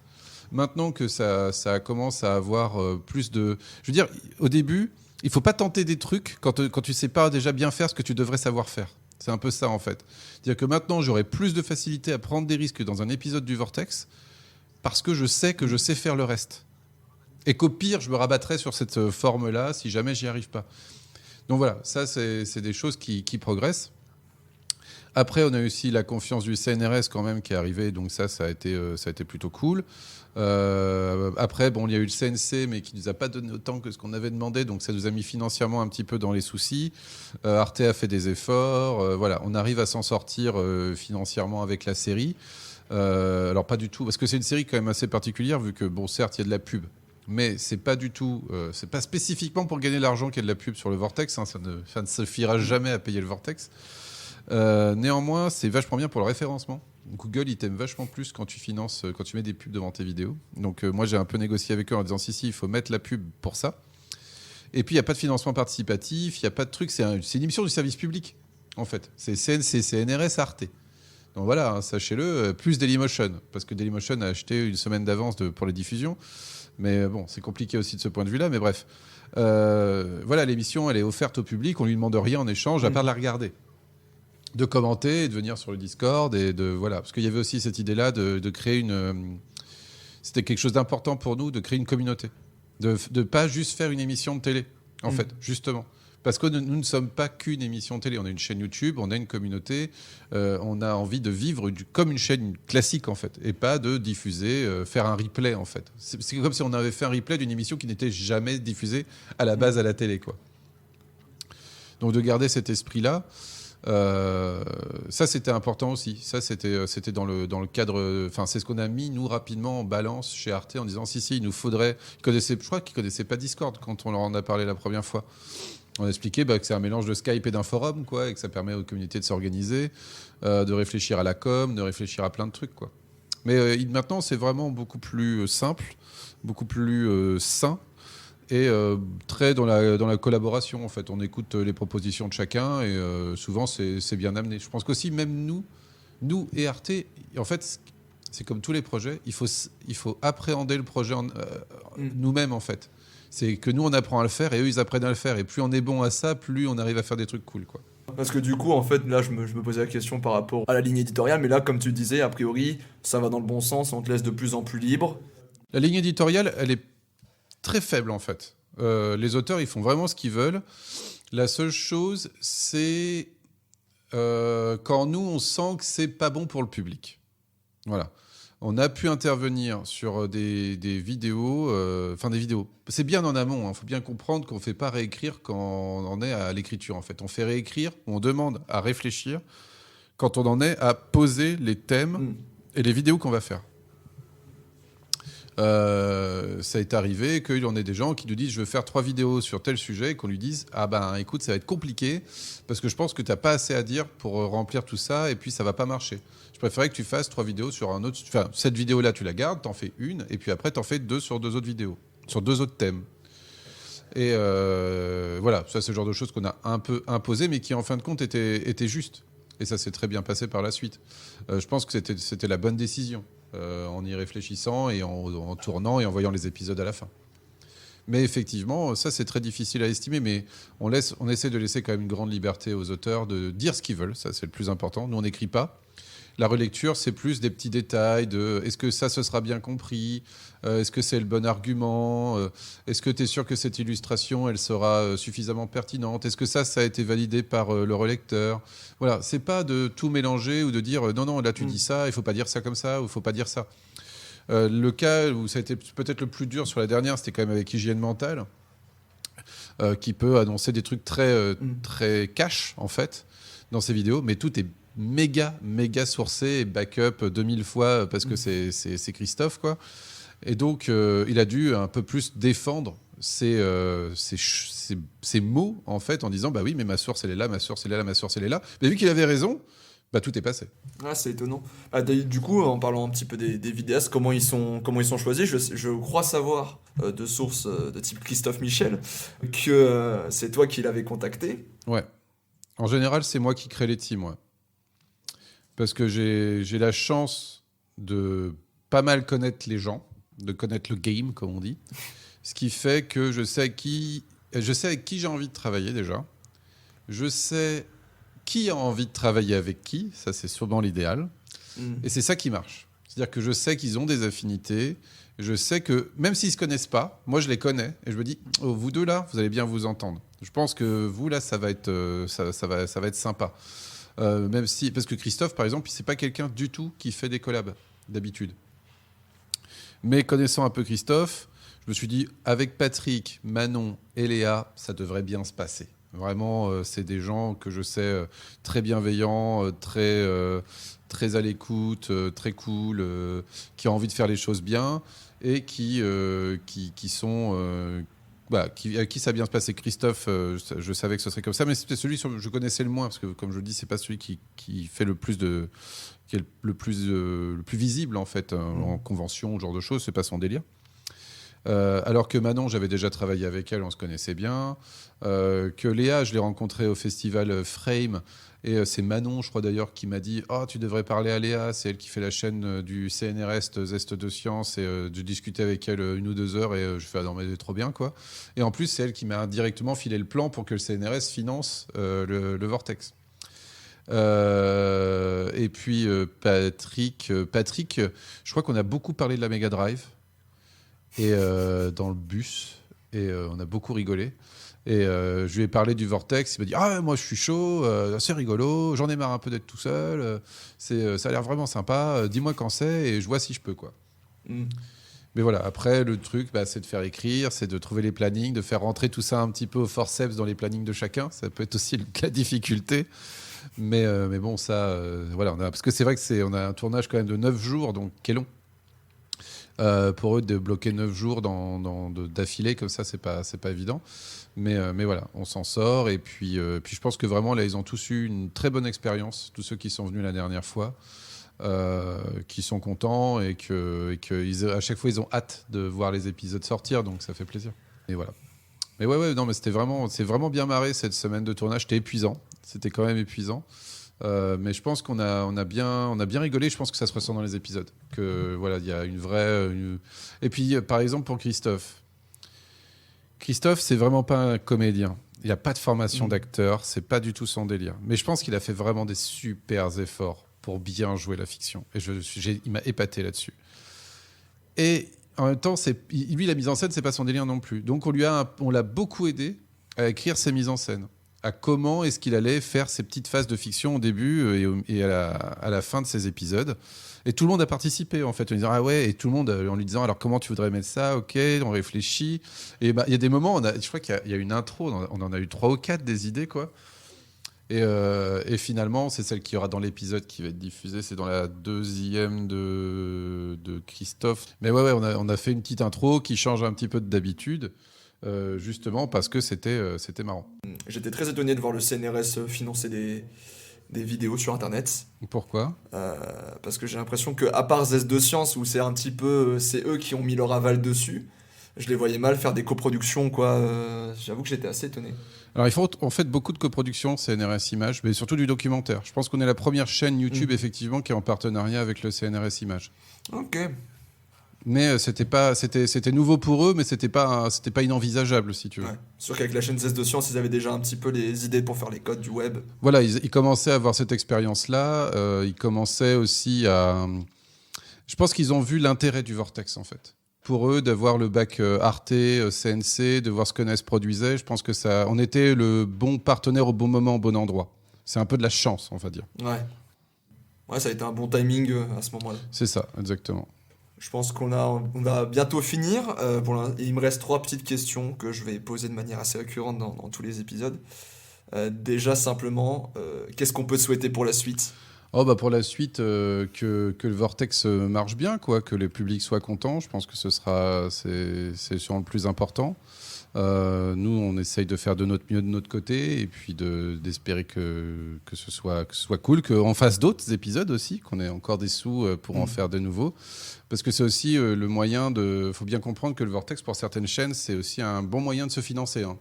Maintenant que ça commence à avoir plus de... Je veux dire, au début, il ne faut pas tenter des trucs quand tu ne sais pas déjà bien faire ce que tu devrais savoir faire. C'est un peu ça, en fait. C'est-à-dire que maintenant, j'aurai plus de facilité à prendre des risques dans un épisode du Vortex, parce que je sais que je sais faire le reste. Et qu'au pire, je me rabattrai sur cette forme-là si jamais j'y arrive pas. Donc voilà, ça, c'est des choses qui progressent. Après, on a aussi la confiance du CNRS quand même qui est arrivée, donc ça a été plutôt cool. Après, il y a eu le CNC, mais qui nous a pas donné autant que ce qu'on avait demandé, donc ça nous a mis financièrement un petit peu dans les soucis. Arte a fait des efforts, voilà, on arrive à s'en sortir financièrement avec la série. Alors pas du tout, parce que c'est une série quand même assez particulière, vu que, bon, certes, il y a de la pub, mais c'est pas du tout, c'est pas spécifiquement pour gagner de l'argent qu'il y a de la pub sur le Vortex, hein, ça ne suffira jamais à payer le Vortex. Néanmoins, c'est vachement bien pour le référencement. Google, il t'aime vachement plus quand tu finances, quand tu mets des pubs devant tes vidéos. Donc moi, j'ai un peu négocié avec eux en disant si, il faut mettre la pub pour ça. Et puis, il n'y a pas de financement participatif, il n'y a pas de truc, c'est une émission du service public, en fait. C'est CNC, CNRS, Arte. Donc voilà, hein, sachez-le, plus Dailymotion, parce que Dailymotion a acheté une semaine d'avance pour les diffusions. Mais bon, c'est compliqué aussi de ce point de vue-là, mais bref. Voilà, l'émission, elle est offerte au public, on lui demande rien en échange, à part de la regarder. De commenter, et de venir sur le Discord, et de voilà. Parce qu'il y avait aussi cette idée-là de créer c'était quelque chose d'important pour nous, de créer une communauté. De pas juste faire une émission de télé, en fait, justement. Parce que nous ne sommes pas qu'une émission télé. On a une chaîne YouTube, on a une communauté, on a envie de vivre comme une chaîne classique, en fait, et pas de diffuser, faire un replay, en fait. C'est comme si on avait fait un replay d'une émission qui n'était jamais diffusée à la base à la télé, quoi. Donc de garder cet esprit-là, ça c'était important aussi. Ça c'était dans le cadre. Enfin, c'est ce qu'on a mis nous rapidement en balance chez Arte en disant si il nous faudrait. Je crois qu'ils connaissaient pas Discord quand on leur en a parlé la première fois. On a expliqué que c'est un mélange de Skype et d'un forum, quoi, et que ça permet aux communautés de s'organiser, de réfléchir à la com, de réfléchir à plein de trucs, quoi. Mais maintenant, c'est vraiment beaucoup plus simple, beaucoup plus sain, et très dans la collaboration, en fait. On écoute les propositions de chacun, et souvent, c'est bien amené. Je pense qu'aussi, même nous et Arte, en fait, c'est comme tous les projets, il faut appréhender le projet nous-mêmes, en fait. C'est que nous, on apprend à le faire et eux, ils apprennent à le faire. Et plus on est bon à ça, plus on arrive à faire des trucs cool, quoi.
Parce que du coup, en fait, là, je me posais la question par rapport à la ligne éditoriale, mais là, comme tu disais, a priori, ça va dans le bon sens, on te laisse de plus en plus libre.
La ligne éditoriale, elle est très faible, en fait. Les auteurs, ils font vraiment ce qu'ils veulent. La seule chose, c'est quand nous, on sent que c'est pas bon pour le public. Voilà. On a pu intervenir sur des vidéos, des vidéos. C'est bien en amont, hein. Faut bien comprendre qu'on ne fait pas réécrire quand on en est à l'écriture, en fait. On fait réécrire, on demande à réfléchir quand on en est à poser les thèmes et les vidéos qu'on va faire. Ça est arrivé qu'il y en ait des gens qui nous disent je veux faire 3 vidéos sur tel sujet et qu'on lui dise écoute, ça va être compliqué parce que je pense que tu n'as pas assez à dire pour remplir tout ça et puis ça va pas marcher. Je préférais que tu fasses 3 vidéos sur un autre. Enfin, cette vidéo-là, tu la gardes, t'en fais une, et puis après, t'en fais 2 sur 2 autres vidéos, sur 2 autres thèmes. Et voilà, ça, c'est le genre de choses qu'on a un peu imposé, mais qui, en fin de compte, étaient justes. Et ça s'est très bien passé par la suite. Je pense que c'était la bonne décision, en y réfléchissant et en tournant et en voyant les épisodes à la fin. Mais effectivement, ça, c'est très difficile à estimer, mais on essaie de laisser quand même une grande liberté aux auteurs de dire ce qu'ils veulent, ça, c'est le plus important. Nous, on n'écrit pas. La relecture, c'est plus des petits détails de est-ce que ça, ce sera bien compris, est-ce que c'est le bon argument, est-ce que tu es sûr que cette illustration, elle sera suffisamment pertinente, est-ce que ça a été validé par le relecteur. Voilà, c'est pas de tout mélanger ou de dire non, là tu dis ça, il faut pas dire ça comme ça, ou il faut pas dire ça. Le cas où ça a été peut-être le plus dur sur la dernière, c'était quand même avec Hygiène Mentale, qui peut annoncer des trucs très cash, en fait, dans ses vidéos, mais tout est méga sourcé et backup 2000 fois parce que c'est Christophe, quoi. Et donc, il a dû un peu plus défendre ces mots, en fait, en disant oui, mais ma source, elle est là, ma source, elle est là, ma source, elle est là. Mais vu qu'il avait raison, tout est passé.
Ah, c'est étonnant. Du coup, en parlant un petit peu des vidéastes, comment ils sont choisis, je crois savoir de sources de type Christophe Michel que c'est toi qui l'avais contacté.
Ouais. En général, c'est moi qui crée les teams, ouais. Parce que j'ai la chance de pas mal connaître les gens, de connaître le game, comme on dit. Ce qui fait que je sais avec qui j'ai envie de travailler déjà. Je sais qui a envie de travailler avec qui. Ça, c'est sûrement l'idéal. Et c'est ça qui marche. C'est-à-dire que je sais qu'ils ont des affinités. Je sais que, même s'ils ne se connaissent pas, moi, je les connais. Et je me dis, vous deux, là, vous allez bien vous entendre. Je pense que vous, là, ça va être sympa. Même si, parce que Christophe, par exemple, c'est pas quelqu'un du tout qui fait des collabs d'habitude. Mais connaissant un peu Christophe, je me suis dit avec Patrick, Manon et Léa, ça devrait bien se passer. Vraiment, c'est des gens que je sais très bienveillants, très à l'écoute, très cool, qui ont envie de faire les choses bien et qui sont... avec qui ça a bien se passer. Christophe, je savais que ce serait comme ça, mais c'était celui que je connaissais le moins, parce que comme je le dis, c'est pas celui qui fait le plus qui est le plus visible en fait en convention, ce genre de choses, c'est pas son délire. Alors que Manon, j'avais déjà travaillé avec elle, on se connaissait bien. Que Léa, je l'ai rencontrée au festival Frame. Et c'est Manon, je crois d'ailleurs, qui m'a dit « Oh, tu devrais parler à Léa, c'est elle qui fait la chaîne du CNRS Zest de Science. » Et de discuter avec elle 1 ou 2 heures. Et je fais « Ah non, mais trop bien, quoi. » Et en plus, c'est elle qui m'a directement filé le plan pour que le CNRS finance le Vortex. Et puis Patrick, je crois qu'on a beaucoup parlé de la Mega Drive. Et dans le bus, et on a beaucoup rigolé. Et je lui ai parlé du Vortex, il m'a dit « Ah, moi je suis chaud, c'est rigolo, j'en ai marre un peu d'être tout seul, ça a l'air vraiment sympa, dis-moi quand c'est et je vois si je peux, quoi. » Mais voilà, après le truc, c'est de faire écrire, c'est de trouver les plannings, de faire rentrer tout ça un petit peu au forceps dans les plannings de chacun, ça peut être aussi la difficulté. Mais bon, ça, voilà, parce que c'est vrai qu'on a un tournage quand même de 9 jours, donc qui est long. Pour eux, de bloquer 9 jours d'affilée comme ça, c'est pas évident. Mais voilà, on s'en sort. Et puis je pense que vraiment, là, ils ont tous eu une très bonne expérience, tous ceux qui sont venus la dernière fois, qui sont contents et à chaque fois, ils ont hâte de voir les épisodes sortir. Donc, ça fait plaisir. Et voilà. Mais ouais, non, mais c'est vraiment bien marré cette semaine de tournage. C'était épuisant. C'était quand même épuisant. Mais je pense qu'on a bien rigolé. Je pense que ça se ressent dans les épisodes. Que voilà, il y a une vraie. Et puis, par exemple, pour Christophe, c'est vraiment pas un comédien. Il n'a pas de formation d'acteur. C'est pas du tout son délire. Mais je pense qu'il a fait vraiment des super efforts pour bien jouer la fiction. Et il m'a épaté là-dessus. Et en même temps, lui, la mise en scène, c'est pas son délire non plus. Donc, on l'a beaucoup aidé à écrire ses mises en scène. À comment est-ce qu'il allait faire ces petites phases de fiction au début et à la fin de ces épisodes. Et tout le monde a participé, en fait, en disant « Ah ouais », et tout le monde en lui disant « Alors, comment tu voudrais mettre ça ? Ok, on réfléchit. » Et il y a des moments, je crois qu'il y a une intro, on en a eu 3 ou 4 des idées, quoi. Et finalement, c'est celle qui y aura dans l'épisode qui va être diffusée. C'est dans la 2e de Christophe. Mais ouais, on a fait une petite intro qui change un petit peu d'habitude. Justement parce que c'était marrant.
J'étais très étonné de voir le CNRS financer des vidéos sur internet.
Pourquoi ?
Parce que j'ai l'impression que à part Zest de Science où c'est un petit peu c'est eux qui ont mis leur aval dessus, je les voyais mal faire des coproductions, quoi. J'avoue que j'étais assez étonné.
Alors ils font en fait beaucoup de coproductions CNRS Images, mais surtout du documentaire. Je pense qu'on est la première chaîne YouTube effectivement qui est en partenariat avec le CNRS Images.
Ok.
Mais c'était nouveau pour eux, mais c'était pas inenvisageable, si tu veux.
Ouais. Sûr qu'avec la chaîne Zest de Science, ils avaient déjà un petit peu les idées pour faire les codes du web.
Voilà, ils commençaient à avoir cette expérience-là. Ils commençaient aussi à... Je pense qu'ils ont vu l'intérêt du Vortex, en fait. Pour eux, d'avoir le bac Arte, CNC, de voir ce que NES produisait, je pense que on était le bon partenaire au bon moment, au bon endroit. C'est un peu de la chance, on va dire.
Ouais, ça a été un bon timing à ce moment-là.
C'est ça, exactement.
Je pense qu'on va bientôt finir. Il me reste 3 petites questions que je vais poser de manière assez récurrente dans tous les épisodes. Déjà, simplement, qu'est-ce qu'on peut souhaiter pour la suite ?
Pour la suite, que le Vortex marche bien, quoi, que le public soit content. Je pense que c'est sûrement le plus important. Nous, on essaye de faire de notre mieux de notre côté et puis d'espérer que ce soit cool, qu'on fasse d'autres épisodes aussi, qu'on ait encore des sous pour en faire de nouveaux. Parce que c'est aussi le moyen de... Il faut bien comprendre que le Vortex, pour certaines chaînes, c'est aussi un bon moyen de se financer. Hein.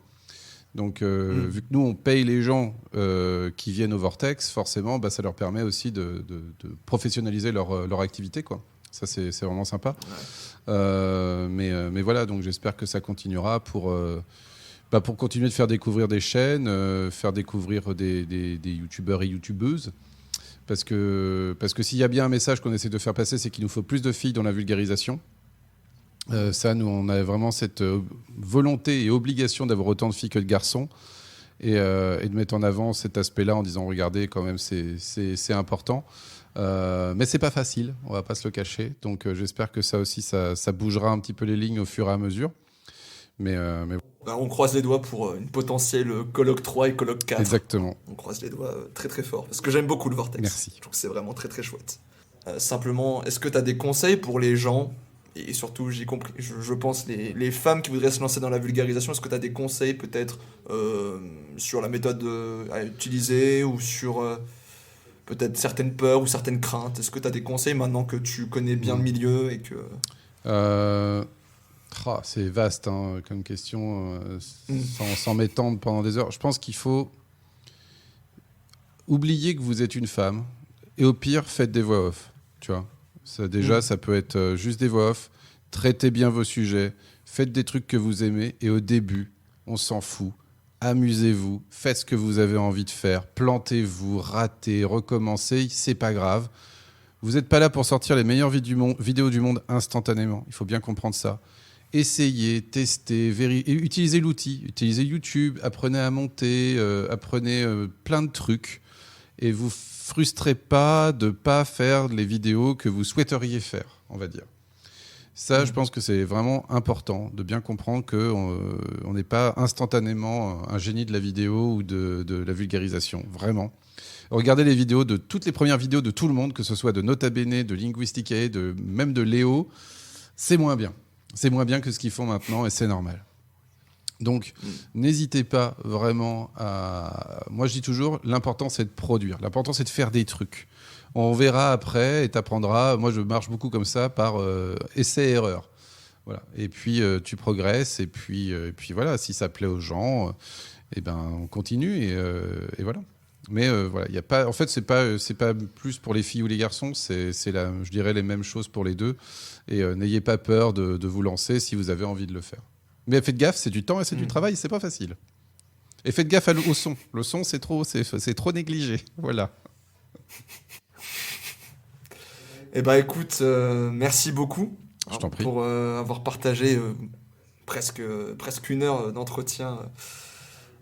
Donc, vu que nous, on paye les gens qui viennent au Vortex, forcément, ça leur permet aussi de professionnaliser leur activité, quoi. Ça, c'est vraiment sympa. Ouais. Mais voilà, donc j'espère que ça continuera pour continuer de faire découvrir des chaînes, faire découvrir des youtubeurs et youtubeuses. Parce que s'il y a bien un message qu'on essaie de faire passer, c'est qu'il nous faut plus de filles dans la vulgarisation. Ça, nous, on a vraiment cette volonté et obligation d'avoir autant de filles que de garçons et de mettre en avant cet aspect-là en disant, regardez, quand même, c'est important. Mais c'est pas facile, on va pas se le cacher. Donc j'espère que ça aussi, ça bougera un petit peu les lignes au fur et à mesure. Mais
Alors, on croise les doigts pour une potentielle colloque 3 et colloque 4.
Exactement.
On croise les doigts très très fort, parce que j'aime beaucoup le Vortex.
Merci.
Je trouve que c'est vraiment très très chouette. Simplement, est-ce que tu as des conseils pour les gens, et surtout, j'ai compris, je pense, les femmes qui voudraient se lancer dans la vulgarisation, est-ce que tu as des conseils peut-être sur la méthode à utiliser, ou sur peut-être certaines peurs ou certaines craintes? Est-ce que tu as des conseils maintenant que tu connais bien le milieu et que...
c'est vaste comme question, sans m'étendre pendant des heures. Je pense qu'il faut oublier que vous êtes une femme, et au pire, faites des voix off. Tu vois, ça, déjà, ça peut être juste des voix off. Traitez bien vos sujets, faites des trucs que vous aimez, et au début, on s'en fout. Amusez-vous, faites ce que vous avez envie de faire, plantez-vous, ratez, recommencez, c'est pas grave. Vous n'êtes pas là pour sortir les meilleures vidéos du monde instantanément, il faut bien comprendre ça. Essayez, testez, et utilisez l'outil, utilisez YouTube, apprenez à monter, apprenez plein de trucs, et vous frustrez pas de pas faire les vidéos que vous souhaiteriez faire, on va dire. Ça, je pense que c'est vraiment important de bien comprendre qu'on n'est pas instantanément un génie de la vidéo ou de la vulgarisation, vraiment. Regardez les vidéos toutes les premières vidéos de tout le monde, que ce soit de Nota Bene, de Linguisticae, même de Léo, c'est moins bien. C'est moins bien que ce qu'ils font maintenant et c'est normal. Donc, n'hésitez pas vraiment à... Moi, je dis toujours, l'important, c'est de produire. L'important, c'est de faire des trucs. On verra après et tu apprendras. Moi, je marche beaucoup comme ça, par essai-erreur. Voilà. Et puis, tu progresses. Et puis voilà, si ça plaît aux gens, on continue. Et voilà. Mais voilà, y a pas... En fait, c'est pas plus pour les filles ou les garçons. Je dirais les mêmes choses pour les deux. Et n'ayez pas peur de vous lancer si vous avez envie de le faire. Mais faites gaffe, c'est du temps et c'est du travail, c'est pas facile. Et faites gaffe au son. Le son, c'est trop négligé. Voilà.
Eh ben écoute, merci beaucoup
Je t'en prie.
pour avoir partagé presque une heure d'entretien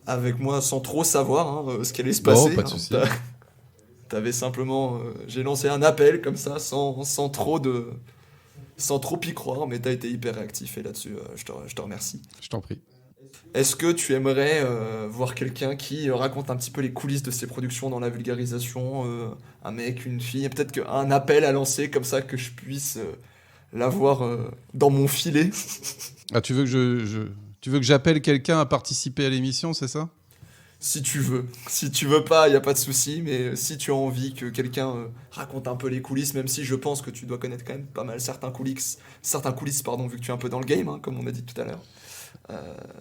avec moi sans trop savoir ce qui allait se passer.
Bon, pas de souci.
T'avais simplement... j'ai lancé un appel comme ça, sans trop y croire, mais t'as été hyper réactif et là-dessus, je te remercie.
Je t'en prie.
Est-ce que tu aimerais voir quelqu'un qui raconte un petit peu les coulisses de ses productions dans la vulgarisation, un mec, une fille, peut-être qu'un appel à lancer comme ça que je puisse l'avoir dans mon filet?
Ah, tu veux que j'appelle quelqu'un à participer à l'émission, c'est ça?
Si tu veux. Si tu veux pas, il n'y a pas de souci, mais si tu as envie que quelqu'un raconte un peu les coulisses, même si je pense que tu dois connaître quand même pas mal certains coulisses, vu que tu es un peu dans le game, comme on a dit tout à l'heure.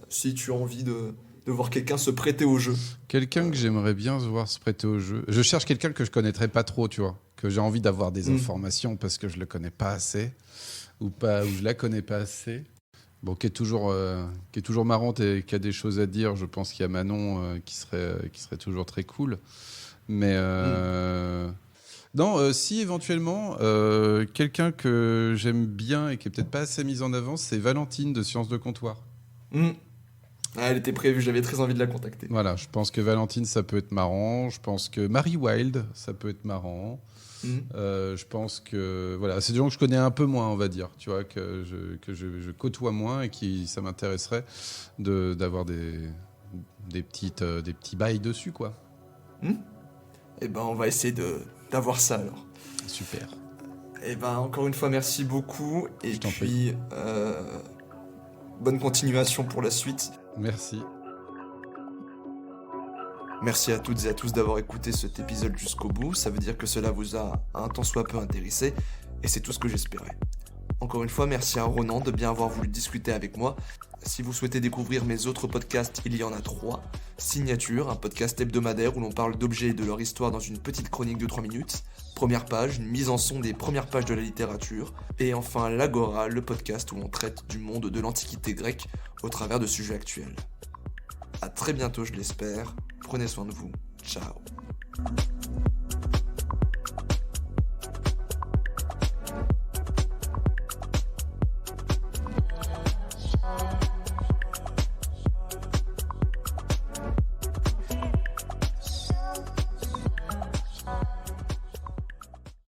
Si tu as envie de voir quelqu'un se prêter au jeu.
Quelqu'un que j'aimerais bien voir se prêter au jeu. Je cherche quelqu'un que je connaîtrais pas trop, tu vois, que j'ai envie d'avoir des informations parce que je le connais pas assez ou je la connais pas assez. Bon, qui est toujours marrante et qui a des choses à dire. Je pense qu'il y a Manon qui serait toujours très cool. Mais non, si éventuellement quelqu'un que j'aime bien et qui est peut-être pas assez mise en avant, c'est Valentine de Sciences de Comptoir.
Ah, elle était prévue, j'avais très envie de la contacter.
Voilà, je pense que Valentine, ça peut être marrant. Je pense que Marie Wild, ça peut être marrant. Je pense que voilà, c'est des gens que je connais un peu moins, on va dire, tu vois, que je côtoie moins et qui ça m'intéresserait d'avoir des petits bails dessus, quoi.
Eh ben, on va essayer d'avoir ça alors.
Super.
Eh ben, encore une fois, merci beaucoup et puis bonne continuation pour la suite.
Merci.
Merci à toutes et à tous d'avoir écouté cet épisode jusqu'au bout. Ça veut dire que cela vous a un tant soit peu intéressé, et c'est tout ce que j'espérais. Encore une fois, merci à Ronan de bien avoir voulu discuter avec moi. Si vous souhaitez découvrir mes autres podcasts, il y en a 3. Signature, un podcast hebdomadaire où l'on parle d'objets et de leur histoire dans une petite chronique de 3 minutes. Première page, une mise en son des premières pages de la littérature. Et enfin, l'Agora, le podcast où l'on traite du monde de l'Antiquité grecque au travers de sujets actuels. À très bientôt, je l'espère. Prenez soin de vous. Ciao.